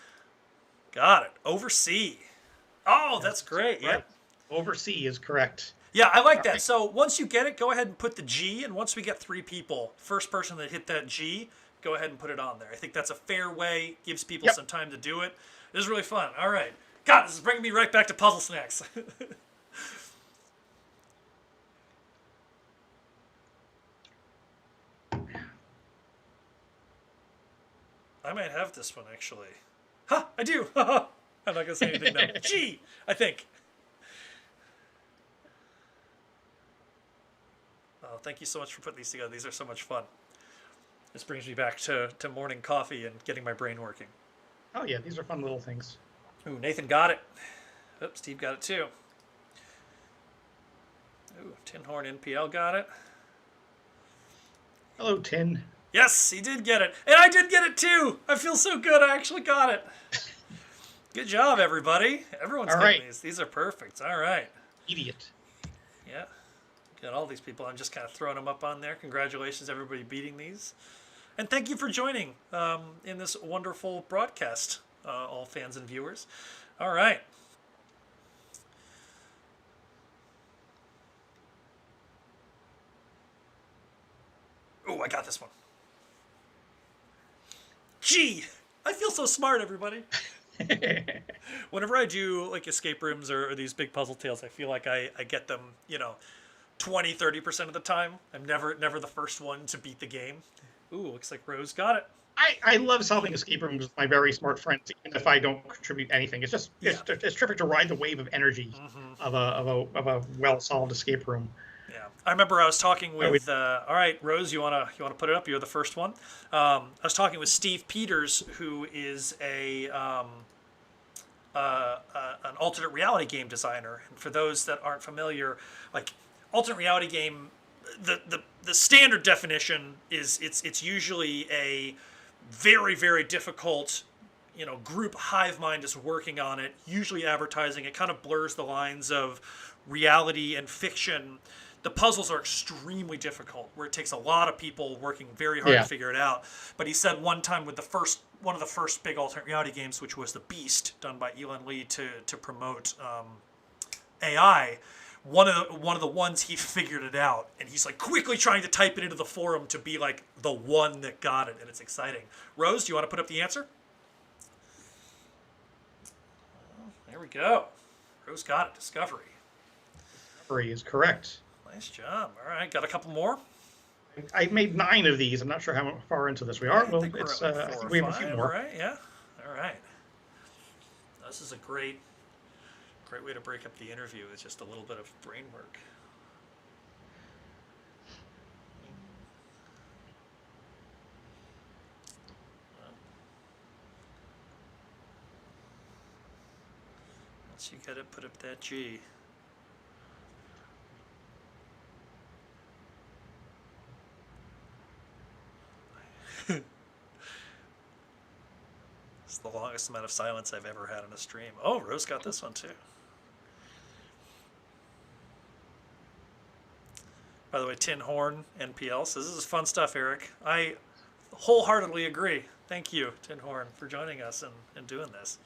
Got it. Oversee. Oh, that's great. Yeah. Oversee is correct. Yeah, I like that. So once you get it, go ahead and put the G. And once we get 3 people, first person that hit that G, go ahead and put it on there. I think that's a fair way. Gives people some time to do it. This is really fun. All right. God, this is bringing me right back to Puzzlesnacks. I might have this one, actually. Ha! I do! I'm not going to say anything now. G, I think. Oh, thank you so much for putting these together. These are so much fun. This brings me back to morning coffee and getting my brain working. Oh, yeah, these are fun little things. Ooh, Nathan got it. Oops, Steve got it too. Ooh, Tin Horn NPL got it. Hello, Tin. Yes, he did get it. And I did get it too. I feel so good. I actually got it. Good job, everybody. Everyone's getting these. These are perfect. All right. Idiot. Yeah. Got all these people. I'm just kind of throwing them up on there. Congratulations, everybody beating these. And thank you for joining in this wonderful broadcast, all fans and viewers. All right. Oh, I got this one. Gee, I feel so smart, everybody. Whenever I do like escape rooms or these big puzzle tales, I feel like I get them, 20-30% of the time. I'm never the first one to beat the game. Ooh, looks like Rose got it. I love solving escape rooms with my very smart friends, even if I don't contribute anything. It's just it's terrific to ride the wave of energy of a well solved escape room. Yeah, I remember I was talking with. All right, Rose, you wanna put it up? You're the first one. I was talking with Steve Peters, who is an alternate reality game designer. And for those that aren't familiar, like alternate reality game, the standard definition is it's usually a very, very difficult, group hive mind is working on it, usually advertising. It kind of blurs the lines of reality and fiction. The puzzles are extremely difficult, where it takes a lot of people working very hard to figure it out. But he said one time with one of the first big alternate reality games, which was The Beast, done by Elon Lee to promote AI, one of the ones he figured it out, and he's like quickly trying to type it into the forum to be like the one that got it, and it's exciting. Rose, do you want to put up the answer? There we go. Rose got it. Discovery. Discovery is correct. Nice job. All right, got a couple more. I made 9 of these. I'm not sure how far into this we are. Well, it's like I think we have a few more. All right, yeah. All right. This is a great way to break up the interview. It's just a little bit of brain work. Once you get it, put up that G. It's the longest amount of silence I've ever had in a stream. Oh, Rose got this one too. By the way, Tin Horn NPL says, this is fun stuff, Eric. I wholeheartedly agree. Thank you, Tin Horn, for joining us and doing this.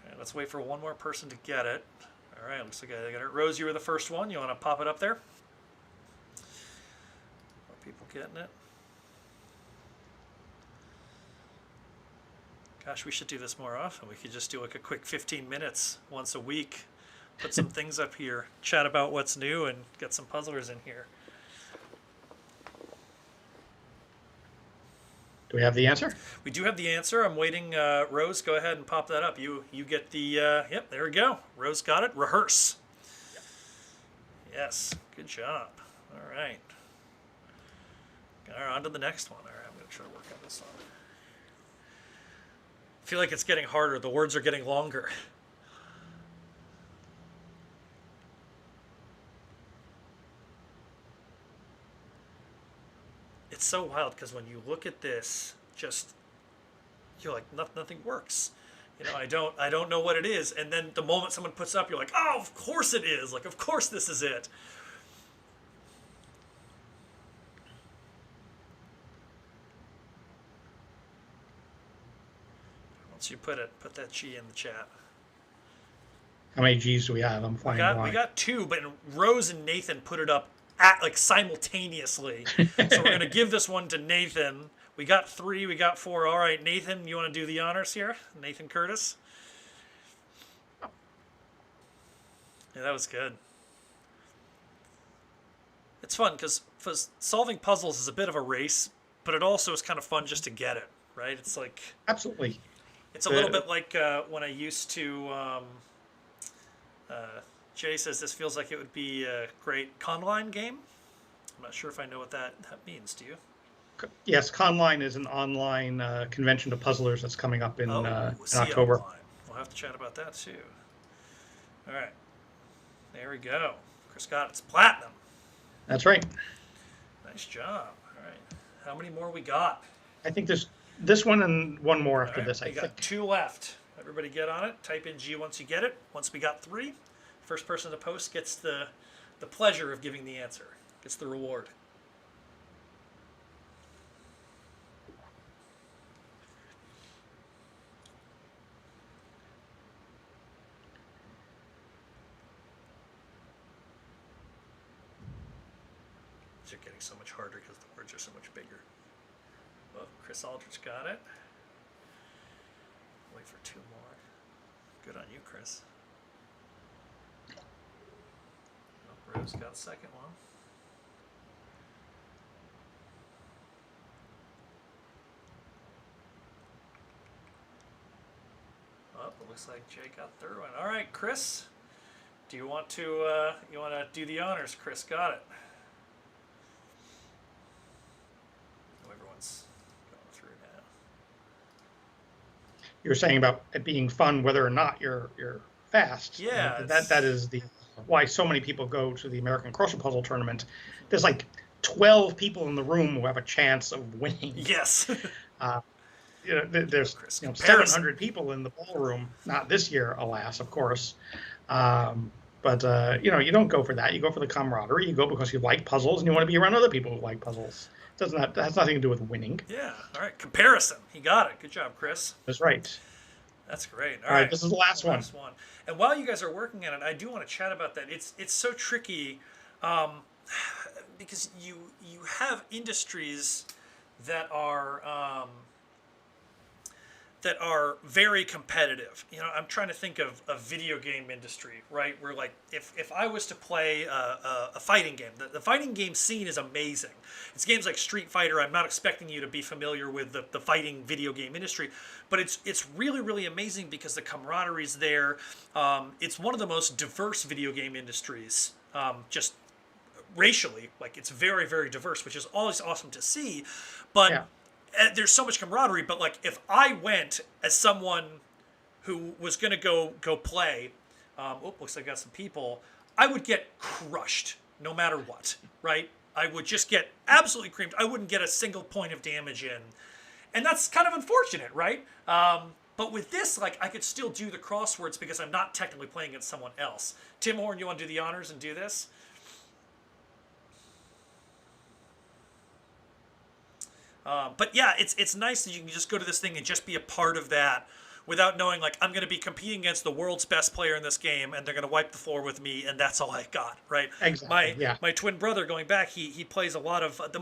All right, let's wait for one more person to get it. All right, looks like I got it. Rose, you were the first one. You want to pop it up there? More people getting it. Gosh, we should do this more often. We could just do like a quick 15 minutes once a week. Put some things up here, chat about what's new, and get some puzzlers in here. Do we have the answer? We do have the answer. I'm waiting. Rose, go ahead and pop that up. You get the, yep, there we go. Rose got it. Rehearse. Yep. Yes, good job. All right. All right, on to the next one. All right, I'm going to try to work on this one. I feel like it's getting harder. The words are getting longer. It's so wild because when you look at this, just you're like nothing works. I don't know what it is, and then the moment someone puts it up, you're like, oh, of course it is. Like, of course this is it. Once you put that G in the chat. How many G's do we have? I'm flying blind. We got 2, but Rose and Nathan put it up at simultaneously. So we're gonna give this one to Nathan. We got 3, we got 4. All right, Nathan, you want to do the honors here? Nathan Curtis. Yeah, that was good. It's fun because solving puzzles is a bit of a race, but it also is kind of fun just to get it, right? It's like absolutely. It's a little bit like when I used to. Jay says this feels like it would be a great conline game. I'm not sure if I know what that means. Do you? Yes, Conline is an online convention of puzzlers that's coming up in October. Online. We'll have to chat about that too. All right, there we go. Chris got it. It's platinum. That's right. Nice job. right. How many more we got? I think there's this one and one more after this, I We got think. 2 left. Everybody get on it. Type in G once you get it. Once we got 3, first person to post gets the pleasure of giving the answer. Gets the reward. These are getting so much harder because the words are so much bigger. Well, Chris Aldrich got it. Wait for 2 more. Good on you, Chris. Oh, Rose got the second one. Oh, it looks like Jay got the third one. All right, Chris. Do you want to do the honors? Chris got it. Oh, everyone's going through now. You're saying about it being fun whether or not you're fast. Yeah, that is the why so many people go to the American Crossword Puzzle Tournament. There's like 12 people in the room who have a chance of winning. Yes. There's 700 people in the ballroom. Not this year, alas, of course. But you don't go for that. You go for the camaraderie. You go because you like puzzles and you want to be around other people who like puzzles. That has nothing to do with winning. Yeah. All right. Comparison. He got it. Good job, Chris. That's right. That's great. All right. This is the last one. And while you guys are working on it, I do want to chat about that. It's so tricky because you have industries that are very competitive. I'm trying to think of a video game industry, right? Where like if I was to play a fighting game, the fighting game scene is amazing. It's games like Street Fighter. I'm not expecting you to be familiar with the fighting video game industry, but it's really, really amazing because the camaraderie's there. It's one of the most diverse video game industries, just racially. Like it's very, very diverse, which is always awesome to see. But Yeah. There's so much camaraderie, but like if I went as someone who was gonna go play, looks like I got some people, I would get crushed no matter what, right? I would just get absolutely creamed. I wouldn't get a single point of damage in, and that's kind of unfortunate, right? But with this, like I could still do the crosswords because I'm not technically playing against someone else. Tim Horn, you want to do the honors and do this? But yeah, it's nice that you can just go to this thing and just be a part of that without knowing, like, I'm going to be competing against the world's best player in this game, and they're going to wipe the floor with me, and that's all I got, right? Exactly. My twin brother, going back, he plays a lot of one of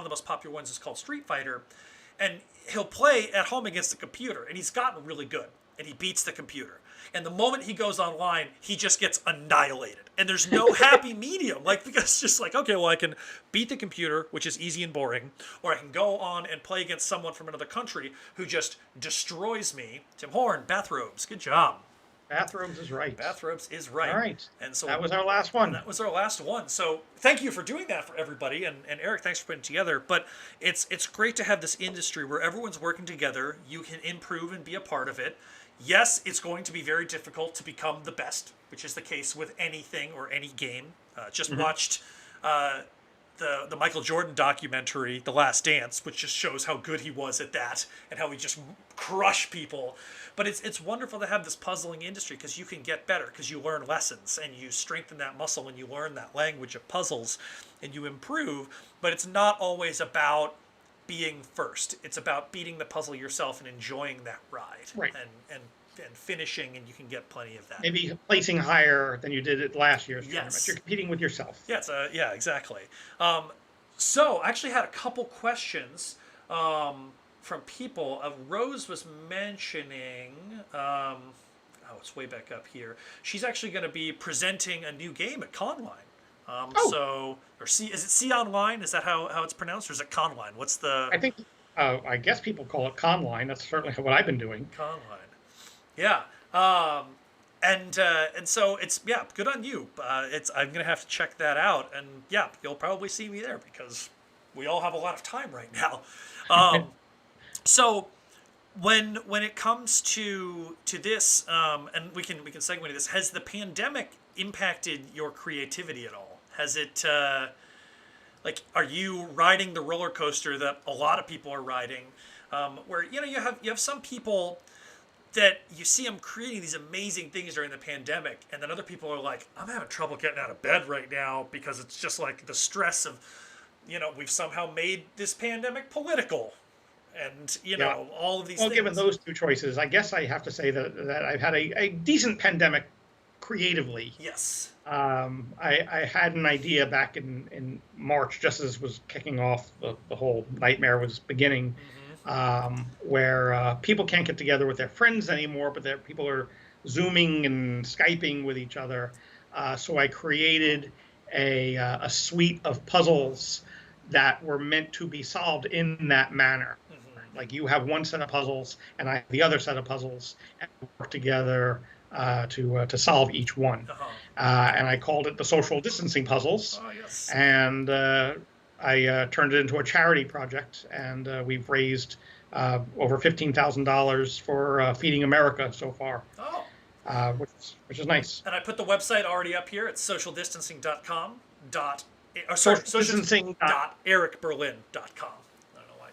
the most popular ones is called Street Fighter, and he'll play at home against the computer, and he's gotten really good, and he beats the computer. And the moment he goes online, he just gets annihilated. And there's no happy medium. Like, because it's just like, okay, well, I can beat the computer, which is easy and boring, or I can go on and play against someone from another country who just destroys me. Tim Horn, bathrobes. Good job. Bathrobes is right. Bathrobes is right. All right. And so that was our last one. That was our last one. So thank you for doing that for everybody. And Eric, thanks for putting it together. But it's great to have this industry where everyone's working together. You can improve and be a part of it. Yes, it's going to be very difficult to become the best, which is the case with anything or any game. Watched the Michael Jordan documentary, The Last Dance, which just shows how good he was at that and how he just crushed people. But it's wonderful to have this puzzling industry because you can get better because you learn lessons and you strengthen that muscle and you learn that language of puzzles and you improve. But it's not always about being first. It's about beating the puzzle yourself and enjoying that ride. Right. And finishing, and you can get plenty of that. Maybe placing higher than you did at last year's tournament. Yes. You're competing with yourself. Yeah, exactly. So I actually had a couple questions from people. Rose was mentioning, it's way back up here. She's actually going to be presenting a new game at Conline. Is it C Online? Is that how it's pronounced, or is it Conline? What's the? I think, I guess people call it Conline. That's certainly what I've been doing. Conline. Yeah. And so it's, good on you. I'm going to have to check that out. And yeah, you'll probably see me there because we all have a lot of time right now. So when it comes to this, and we can segue into this, has the pandemic impacted your creativity at all? Has it, Like, are you riding the roller coaster that a lot of people are riding? Where you have some people that you see them creating these amazing things during the pandemic, and then other people are like, I'm having trouble getting out of bed right now because it's just like the stress of, we've somehow made this pandemic political, and all of these well, things. given those two choices, I guess I have to say that I've had a decent pandemic creatively. Yes. I had an idea back in March, just as it was kicking off, the whole nightmare was beginning, where people can't get together with their friends anymore, but people are Zooming and Skyping with each other. So I created a suite of puzzles that were meant to be solved in that manner. Like, you have one set of puzzles, and I have the other set of puzzles, and we work together to solve each one. And I called it the social distancing puzzles. Oh, yes. And I turned it into a charity project, and we've raised over $15,000 for Feeding America so far. Oh. Which is nice. And I put the website already up here. It's socialdistancing.com. Socialdistancing.ericberlin.com.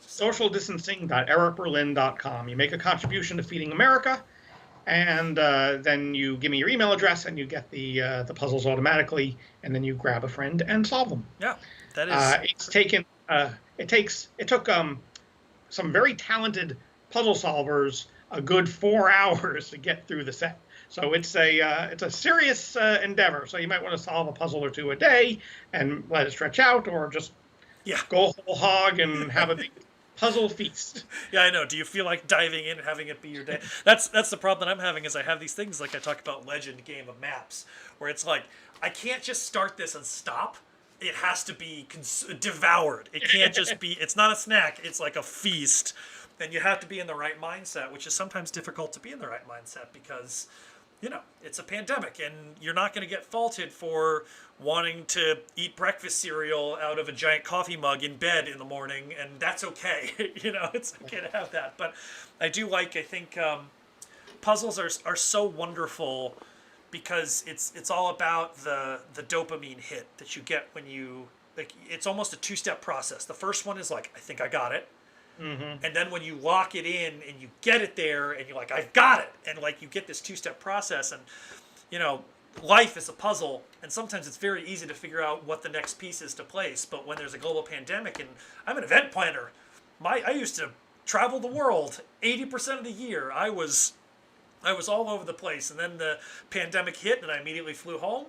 Socialdistancing.ericberlin.com. You make a contribution to Feeding America, and then you give me your email address, and you get the puzzles automatically, and then you grab a friend and solve them. Yeah, that is. It took some very talented puzzle solvers a good 4 hours to get through the set. So it's a serious endeavor. So you might want to solve a puzzle or two a day and let it stretch out, or just go whole hog and have a big puzzle feast. Yeah, I know. Do you feel like diving in and having it be your day? That's the problem that I'm having, is I have these things like I talk about Legend Game of Maps, where it's like, I can't just start this and stop. It has to be devoured. It can't just be, it's not a snack, it's like a feast. And you have to be in the right mindset, which is sometimes difficult to be in the right mindset because, it's a pandemic, and you're not going to get faulted for wanting to eat breakfast cereal out of a giant coffee mug in bed in the morning, and that's okay. It's okay to have that. But I think puzzles are so wonderful because it's all about the dopamine hit that you get when you, like, it's almost a two-step process. The first one is like, I think I got it. Mm-hmm. And then when you lock it in and you get it there and you're like, I've got it. And like, you get this two-step process, and, life is a puzzle, and sometimes it's very easy to figure out what the next piece is to place. But when there's a global pandemic, and I'm an event planner, I used to travel the world 80% of the year. I was all over the place, and then the pandemic hit, and I immediately flew home,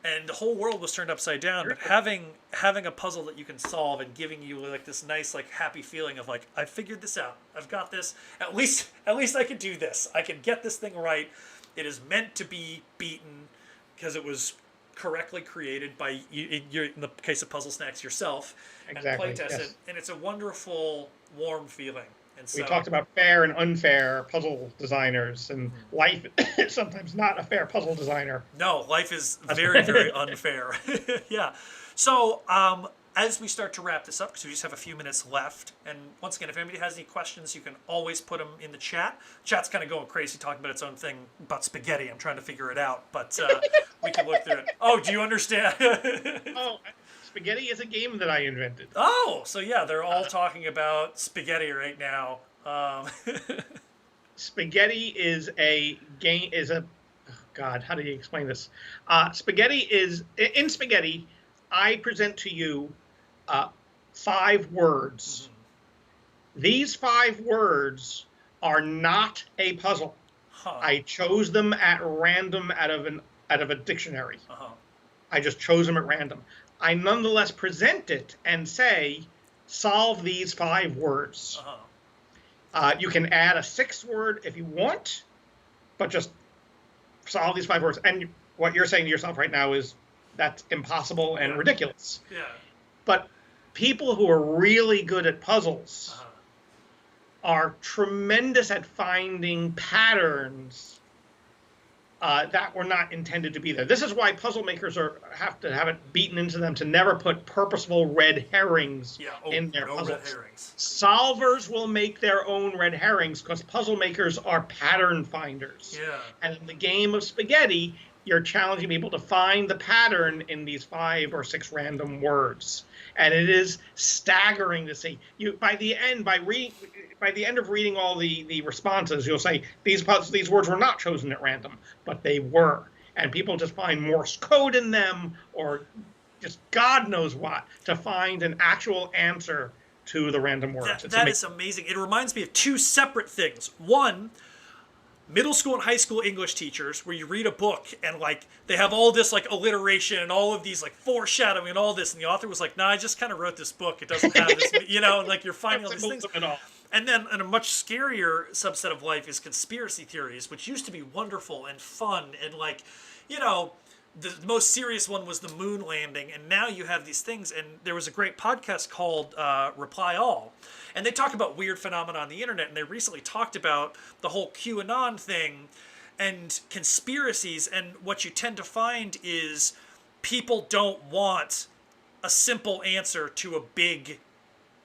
and the whole world was turned upside down. But having a puzzle that you can solve and giving you like this nice, like, happy feeling of like, I figured this out, I've got this. At least I can do this. I can get this thing right. It is meant to be beaten because it was correctly created by you, in the case of Puzzlesnacks, yourself, exactly, and playtest it. And it's a wonderful, warm feeling. And so, we talked about fair and unfair puzzle designers, and life is sometimes not a fair puzzle designer. No, life is very, very unfair. Yeah. So as we start to wrap this up, because we just have a few minutes left, and once again, if anybody has any questions, you can always put them in the chat. Chat's kind of going crazy talking about its own thing about spaghetti. I'm trying to figure it out, but we can look through it. Oh, do you understand? Spaghetti is a game that I invented. Oh, so yeah, they're all talking about spaghetti right now. Spaghetti is a game. Oh God, how do you explain this? Spaghetti is in spaghetti. I present to you 5 words. Mm-hmm. These 5 words are not a puzzle. Huh. I chose them at random out of a dictionary. Uh-huh. I just chose them at random. I nonetheless present it and say, solve these 5 words. Uh-huh. You can add a 6th word if you want, but just solve these 5 words. And what you're saying to yourself right now is that's impossible and ridiculous. Yeah. But people who are really good at puzzles are tremendous at finding patterns that were not intended to be there. This is why puzzle makers have to have it beaten into them to never put purposeful red herrings in their puzzles. Red herrings. Solvers will make their own red herrings because puzzle makers are pattern finders. Yeah. And in the game of spaghetti, you're challenging people to find the pattern in these 5 or 6 random words. And it is staggering to see. By the end of reading all the responses, you'll say these words were not chosen at random, but they were. And people just find Morse code in them, or just God knows what, to find an actual answer to the random words. That is amazing. It reminds me of 2 separate things. One, middle school and high school English teachers, where you read a book and like they have all this like alliteration and all of these like foreshadowing and all this, and the author was like, "Nah, I just kind of wrote this book. It doesn't have this," and like you're finding all these things. And then, and a much scarier subset of life is conspiracy theories, which used to be wonderful and fun and like, the most serious one was the moon landing, and now you have these things. And there was a great podcast called Reply All, and they talk about weird phenomena on the internet, and they recently talked about the whole QAnon thing and conspiracies, and what you tend to find is people don't want a simple answer to a big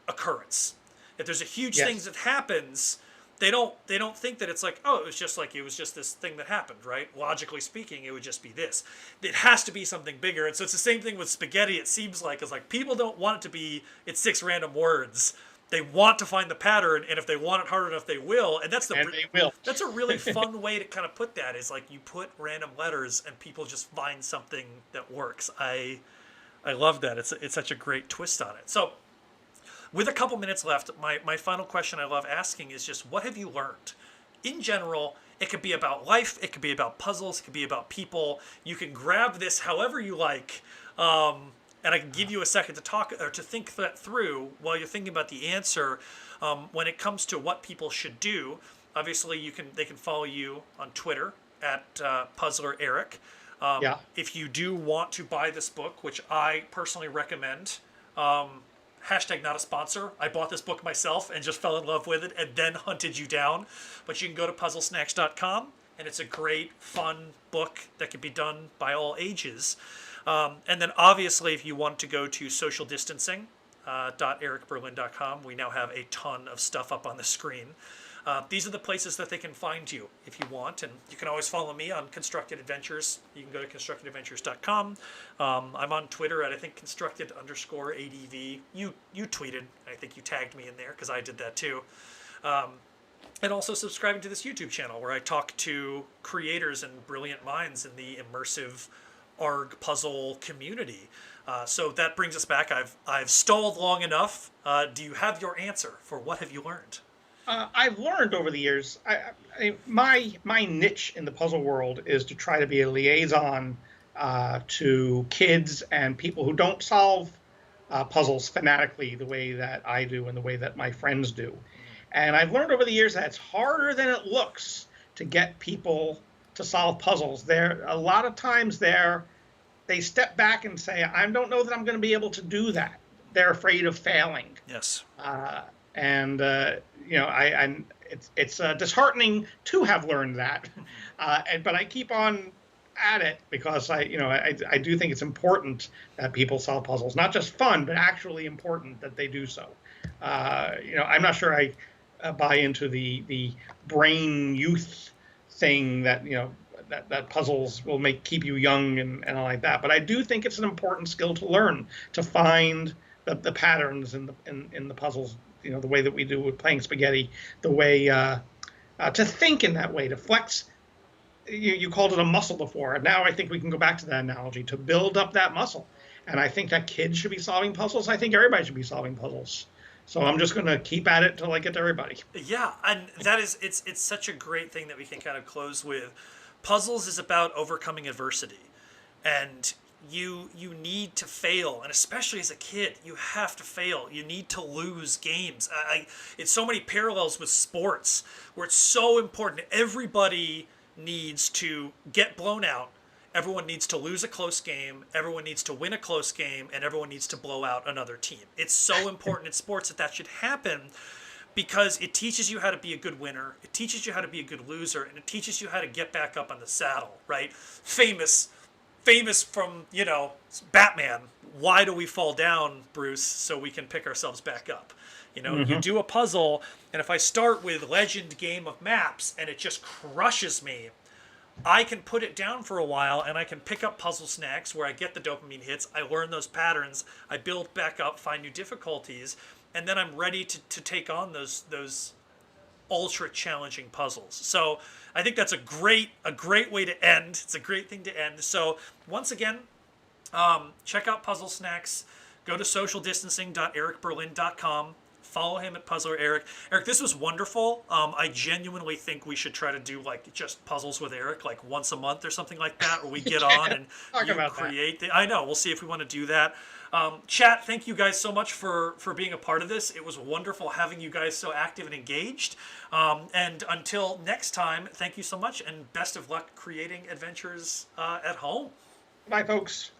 occurrence. If there's a huge thing that happens, they don't think that it's like, oh, it was just this thing that happened, right? Logically speaking, it would just be this. It has to be something bigger. And so it's the same thing with spaghetti. It seems like it's like people don't want it to be it's 6 random words. They want to find the pattern, and if they want it hard enough, they will. And that's they will. That's a really fun way to kind of put that. Is like you put random letters, and people just find something that works. I love that. It's such a great twist on it. So, with a couple minutes left, my final question I love asking is just, what have you learned? In general, it could be about life, it could be about puzzles, it could be about people. You can grab this however you like, and I can give you a second to talk or to think that through while you're thinking about the answer. When it comes to what people should do, obviously they can follow you on Twitter at Puzzler Eric. If you do want to buy this book, which I personally recommend. Hashtag not a sponsor. I bought this book myself and just fell in love with it and then hunted you down. But you can go to puzzlesnacks.com, and it's a great, fun book that can be done by all ages. And then obviously if you want to go to social distancing, .ericberlin.com, we now have a ton of stuff up on the screen. These are the places that they can find you if you want, and you can always follow me on Constructed Adventures. You can go to constructedadventures.com. I'm on Twitter at I think constructed_ADV. You tweeted, I think you tagged me in there because I did that too. And also subscribing to this YouTube channel where I talk to creators and brilliant minds in the immersive ARG puzzle community. So that brings us back. I've stalled long enough. Do you have your answer for what have you learned? I've learned over the years, my niche in the puzzle world is to try to be a liaison to kids and people who don't solve puzzles fanatically the way that I do and the way that my friends do. And I've learned over the years that it's harder than it looks to get people to solve puzzles. A lot of times they step back and say, I don't know that I'm going to be able to do that. They're afraid of failing. Yes. It's disheartening to have learned that, but I keep on at it because I do think it's important that people solve puzzles, not just fun, but actually important that they do so. I'm not sure I buy into the brain youth thing that that puzzles will keep you young and all like that, but I do think it's an important skill to learn, to find the patterns in the puzzles. The way that we do with playing spaghetti, the way to think in that way, to flex. You called it a muscle before. And now I think we can go back to that analogy, to build up that muscle. And I think that kids should be solving puzzles. I think everybody should be solving puzzles. So I'm just going to keep at it until I get to everybody. Yeah, and that is, it's such a great thing that we can kind of close with. Puzzles is about overcoming adversity. And you need to fail, and especially as a kid, you have to fail. You need to lose games. It's so many parallels with sports where it's so important. Everybody needs to get blown out. Everyone needs to lose a close game. Everyone needs to win a close game, and everyone needs to blow out another team. It's so important in sports that should happen because it teaches you how to be a good winner. It teaches you how to be a good loser, and it teaches you how to get back up on the saddle, right? Famous from, Batman. Why do we fall down, Bruce? So we can pick ourselves back up. You do a puzzle, and if I start with Legend Game of Maps and it just crushes me, I can put it down for a while and I can pick up Puzzlesnacks where I get the dopamine hits, I learn those patterns, I build back up, find new difficulties, and then I'm ready to take on those ultra challenging puzzles. So I think that's a great way to end. It's a great thing to end. So once again, check out Puzzlesnacks. Go to socialdistancing.ericberlin.com. Follow him at Puzzler Eric. Eric, this was wonderful. I genuinely think we should try to do like just puzzles with Eric like once a month or something like that, where we get on and you create. I know. We'll see if we want to do that. Chat, thank you guys so much for being a part of this. It was wonderful having you guys so active and engaged. And until next time, thank you so much and best of luck creating adventures at home. Bye, folks.